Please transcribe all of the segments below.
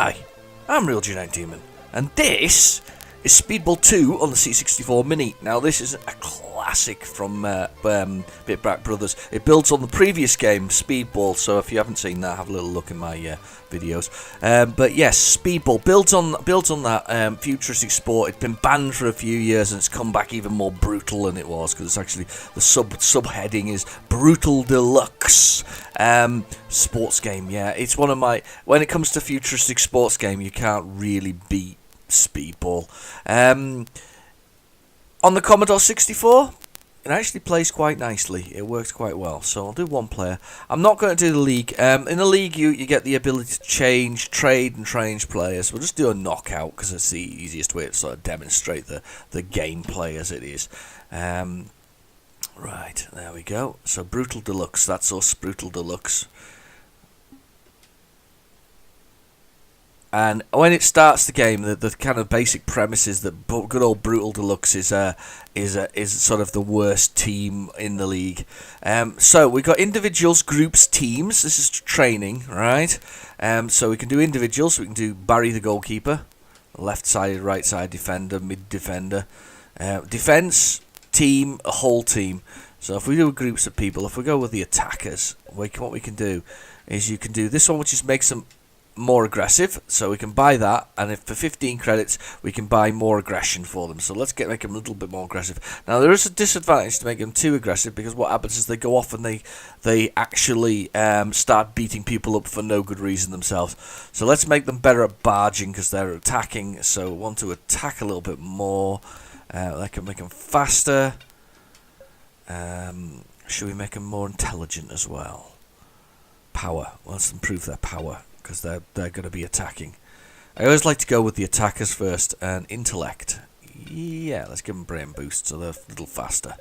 Hi, I'm Real G9 Demon, and this is Speedball 2 on the C64 Mini. Now, this is a classic from Bitbrack Brothers. It builds on the previous game, Speedball, so if you haven't seen that, have a little look in my videos. But yes, Speedball builds on that futuristic sport. It's been banned for a few years, and it's come back even more brutal than it was, because it's actually, the subheading is Brutal Deluxe. Sports game, yeah. It's one of my, when it comes to futuristic sports game, you can't really beat Speedball. On the Commodore 64, it actually plays quite nicely. It works quite well. So I'll do one player. I'm not going to do the league. In the league, you get the ability to trade and change players. We'll just do a knockout because it's the easiest way to sort of demonstrate the gameplay as it is. Right, there we go. So Brutal Deluxe, that's us, Brutal Deluxe. And when it starts the game, the kind of basic premise is that good old Brutal Deluxe is sort of the worst team in the league. So we've got individuals, groups, teams. This is training, right? So we can do individuals. We can do Barry the goalkeeper, left side, right side defender, mid defender, defense, team, a whole team. So if we do groups of people, if we go with the attackers, what we can do is you can do this one, which is makes them more aggressive, so we can buy that, and if for 15 credits we can buy more aggression for them. So let's make them a little bit more aggressive. Now there is a disadvantage to make them too aggressive, because what happens is they go off and they actually start beating people up for no good reason themselves. So let's make them better at barging, because they're attacking, so we want to attack a little bit more. That can make them faster. Should we make them more intelligent as well? Power, let's improve their power, because they're going to be attacking. I always like to go with the attackers first, and intellect. Yeah, let's give them brain boost so they're a little faster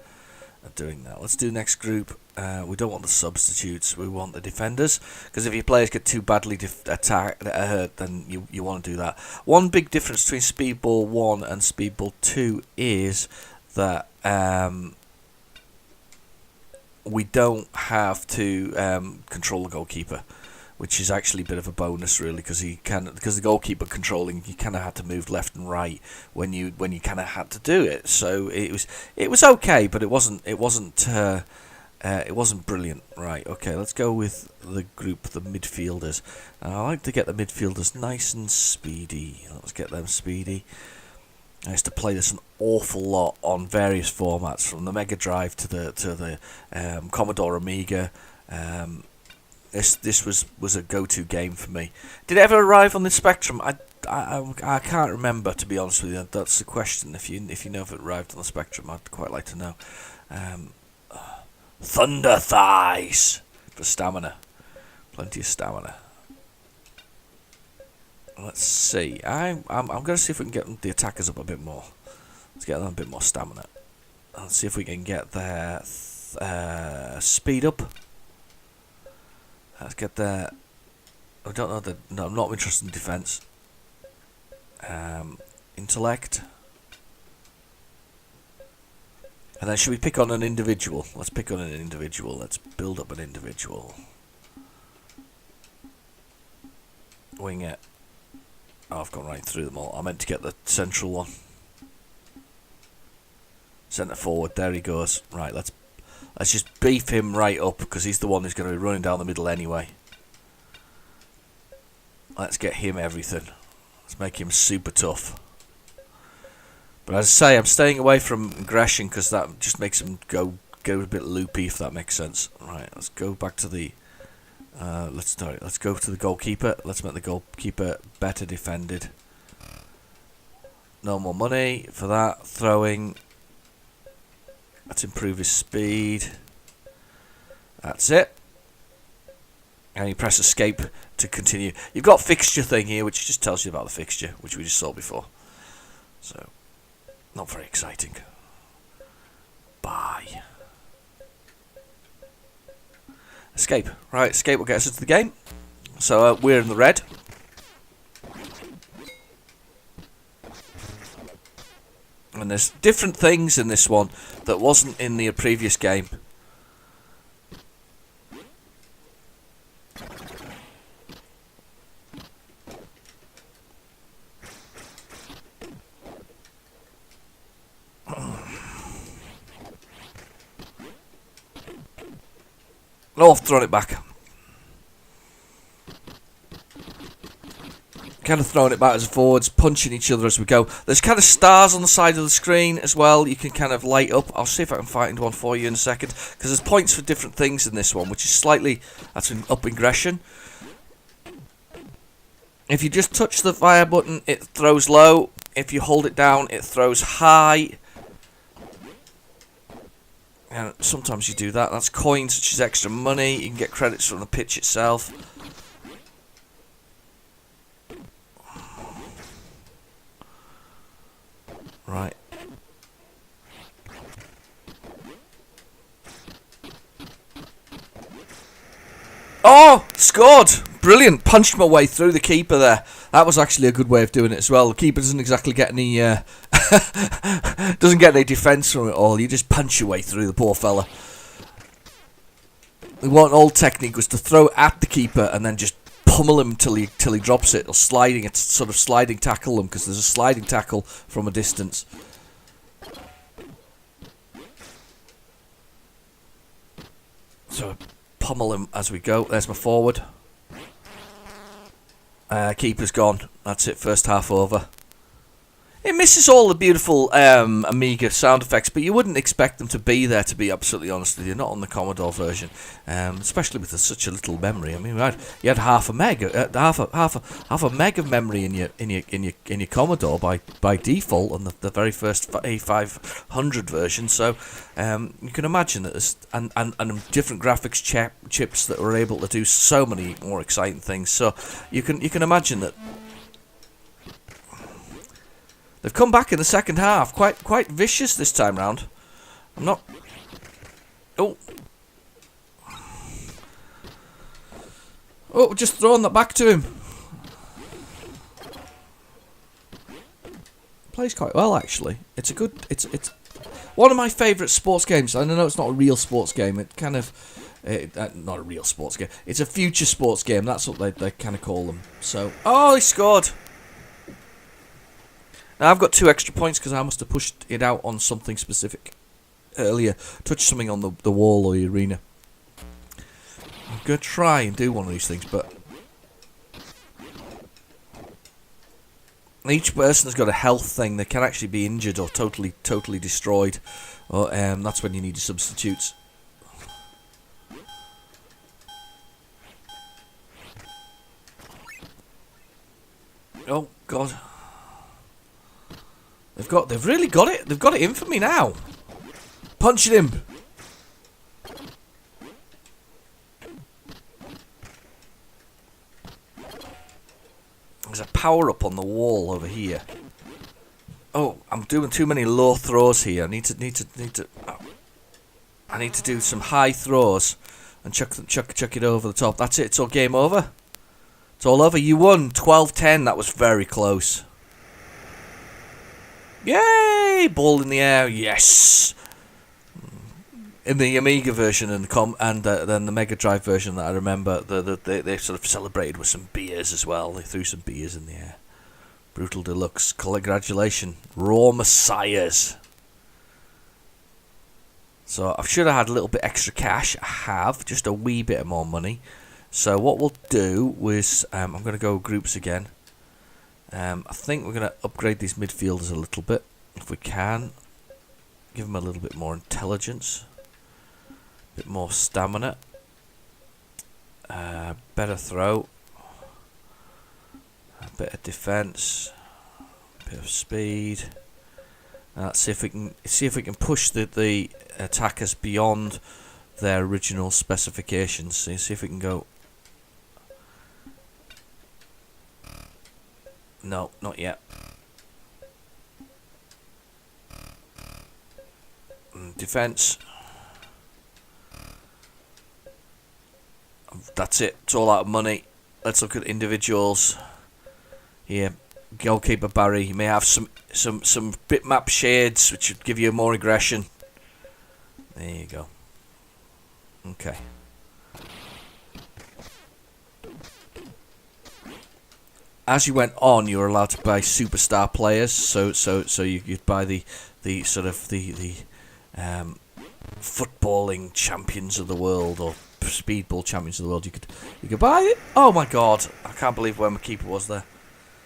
at doing that. Let's do next group. We don't want the substitutes, we want the defenders, because if your players get too badly hurt, then you want to do that. One big difference between Speedball 1 and Speedball 2 is that we don't have to control the goalkeeper, which is actually a bit of a bonus, really, because the goalkeeper controlling, you kind of had to move left and right when you kind of had to do it. So it was okay, but it wasn't brilliant. Right? Okay, let's go with the group, the midfielders. I like to get the midfielders nice and speedy. Let's get them speedy. I used to play this an awful lot on various formats, from the Mega Drive to the Commodore Amiga. This was a go-to game for me. Did it ever arrive on the Spectrum? I can't remember, to be honest with you. That's the question. If you know if it arrived on the Spectrum, I'd quite like to know. Thunder Thighs for stamina, plenty of stamina. Let's see. I'm going to see if we can get the attackers up a bit more. Let's get them a bit more stamina. Let's see if we can get their speed up. Let's get their... I don't know. No, I'm not interested in defense. Intellect. And then should we pick on an individual? Let's pick on an individual. Let's build up an individual. Wing it. Oh, I've gone right through them all. I meant to get the central one. Centre forward. There he goes. Right, let's just beef him right up, because he's the one who's going to be running down the middle anyway. Let's get him everything. Let's make him super tough. But as I say, I'm staying away from aggression, because that just makes him go a bit loopy, if that makes sense. Right, let's go back to the... Let's go to the goalkeeper. Let's make the goalkeeper better defended. No more money for that. Throwing. Let's improve his speed. That's it. And you press escape to continue. You've got fixture thing here, which just tells you about the fixture, which we just saw before. So, not very exciting. Bye. Escape. Right, escape will get us into the game. So we're in the red. And there's different things in this one that wasn't in the previous game. Oh, I've thrown it back. Kind of throwing it back as forwards, punching each other as we go. There's kind of stars on the side of the screen as well. You can kind of light up. I'll see if I can find one for you in a second, because there's points for different things in this one, which is slightly, that's an up aggression. If you just touch the fire button, it throws low. If you hold it down, it throws high. And sometimes you do that. That's coins, which is extra money. You can get credits from the pitch itself. Right. Oh, scored! Brilliant. Punched my way through the keeper there. That was actually a good way of doing it as well. The keeper doesn't exactly get any doesn't get any defence from it all. You just punch your way through the poor fella. The one old technique was to throw at the keeper and then just pummel him till he drops it, or sliding it, sort of sliding tackle him, because there's a sliding tackle from a distance. So pummel him as we go. There's my forward. Keeper's gone. That's it. First half over. It misses all the beautiful Amiga sound effects, but you wouldn't expect them to be there, to be absolutely honest with you. Not on the Commodore version, especially with such a little memory. I mean, you had half a meg of memory in your Commodore by default on the very first A500 version. So you can imagine that there's and different graphics chips that were able to do so many more exciting things. So you can imagine that. They've come back in the second half, quite vicious this time round. I'm not. Oh, just throwing that back to him. Plays quite well actually. It's a good. It's one of my favourite sports games. I know it's not a real sports game. It kind of. Not a real sports game. It's a future sports game. That's what they kind of call them. So, oh, he scored. Now I've got 2 extra points because I must have pushed it out on something specific earlier. Touched something on the wall or the arena. I'm going to try and do one of these things, but each person has got a health thing. They can actually be injured or totally destroyed. Or, that's when you need your substitutes. Oh, God. They've really got it. They've got it in for me now. Punching him. There's a power up on the wall over here. Oh, I'm doing too many low throws here. I need to. I need to do some high throws and chuck it over the top. That's it. It's all game over. It's all over. You won 12-10. That was very close. Yay! Ball in the air, yes! In the Amiga version and then the Mega Drive version that I remember, they sort of celebrated with some beers as well. They threw some beers in the air. Brutal Deluxe, congratulations, Raw Messiahs. So I should have had a little bit extra cash. I have, just a wee bit more money. So what we'll do is, I'm going to go groups again. I think we're going to upgrade these midfielders a little bit, if we can. Give them a little bit more intelligence, a bit more stamina, better throw, a bit of defence, a bit of speed. Let's see if we can push the attackers beyond their original specifications. So see if we can go. No, not yet. Defense. That's it. It's all out of money. Let's look at individuals. Here, goalkeeper Barry. You may have some bitmap shades, which would give you more aggression. There you go. Okay. As you went on, you were allowed to buy superstar players. So you'd buy the sort of the footballing champions of the world, or Speedball champions of the world. You could buy it. Oh my god, I can't believe where my keeper was there.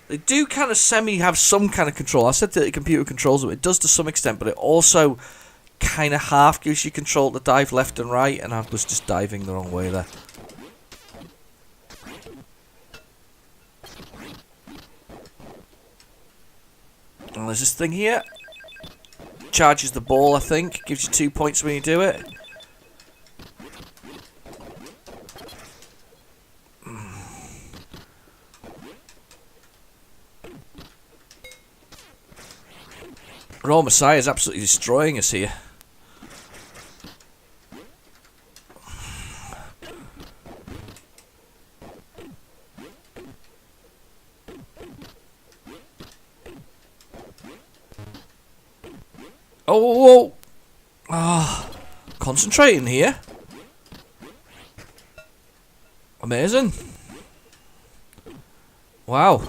They do kind of have some kind of control. I said that the computer controls them. It does to some extent, but it also kind of half gives you control to dive left and right, and I was just diving the wrong way there. And there's this thing here. Charges the ball, I think. Gives you 2 points when you do it. Raw Messiah is absolutely destroying us here. Oh, concentrating here. Amazing. Wow.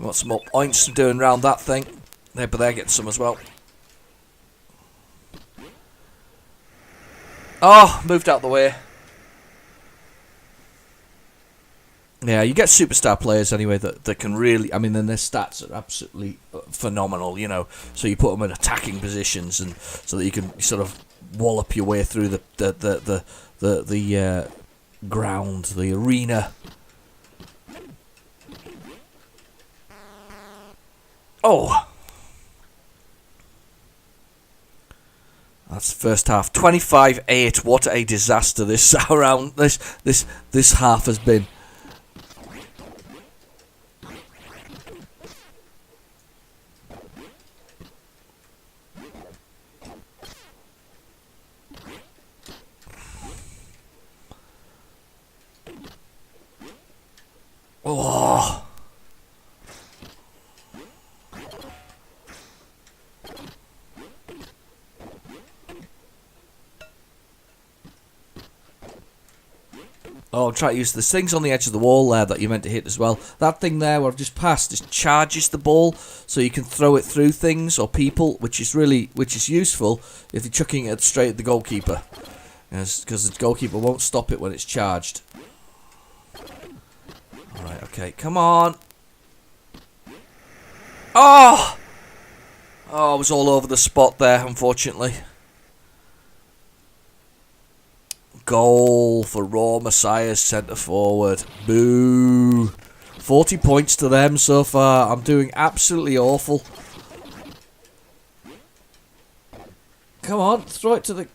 Got some more points doing around that thing. But they're getting some as well. Oh, moved out the way. Yeah, you get superstar players anyway that can really, I mean, then their stats are absolutely phenomenal, you know. So you put them in attacking positions, and so that you can sort of wallop your way through the ground, the arena. Oh, that's the first half. 25-8. What a disaster this round. This half has been. Oh. Oh, I'm trying to use this things on the edge of the wall there that you meant to hit as well. That thing there where I've just passed just charges the ball, so you can throw it through things or people, which is useful if you're chucking it straight at the goalkeeper, because the goalkeeper won't stop it when it's charged. All right, okay, come on. Oh, I was all over the spot there, unfortunately. Goal for Raw Messiah's centre forward. Boo. 40 points to them so far. I'm doing absolutely awful. Come on, throw it to the...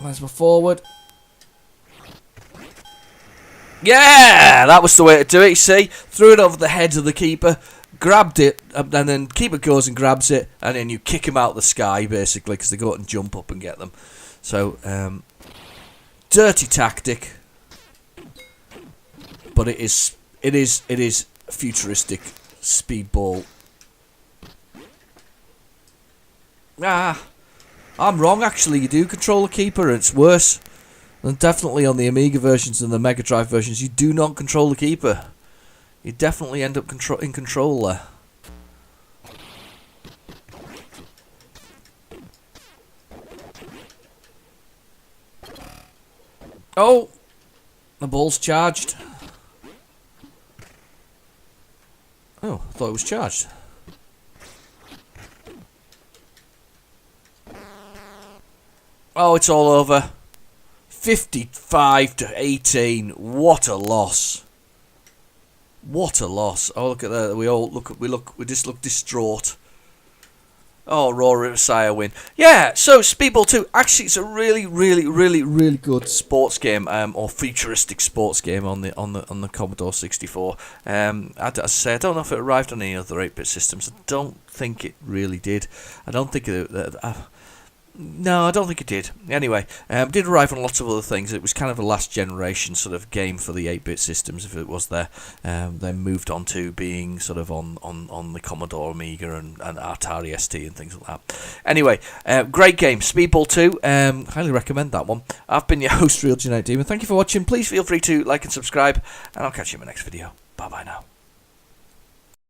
There's my forward. Yeah, that was the way to do it, you see. Threw it over the head of the keeper, grabbed it, and then keeper goes and grabs it, and then you kick him out of the sky, basically, because they go out and jump up and get them. So, dirty tactic, but it is futuristic speedball. I'm wrong actually. You do control the keeper, and it's worse. And definitely on the Amiga versions and the Mega Drive versions, you do not control the keeper. You definitely end up in control there. Oh, the ball's charged. Oh, I thought it was charged. Oh, it's all over. 55-18. What a loss. What a loss. Oh, look at that. We just look distraught. Oh, Raw Messiah win. Yeah, so Speedball 2, actually it's a really good sports game, or futuristic sports game on the Commodore 64. As I say, I don't know if it arrived on any other 8-bit systems. I don't think it really did. I don't think it... No, I don't think it did. Anyway, it did arrive on lots of other things. It was kind of a last generation sort of game for the 8-bit systems, if it was there. Then moved on to being sort of on the Commodore Amiga and Atari ST and things like that. Anyway, great game, Speedball 2. Highly recommend that one. I've been your host, Real Genetic Demon. Thank you for watching. Please feel free to like and subscribe, and I'll catch you in my next video. Bye-bye now.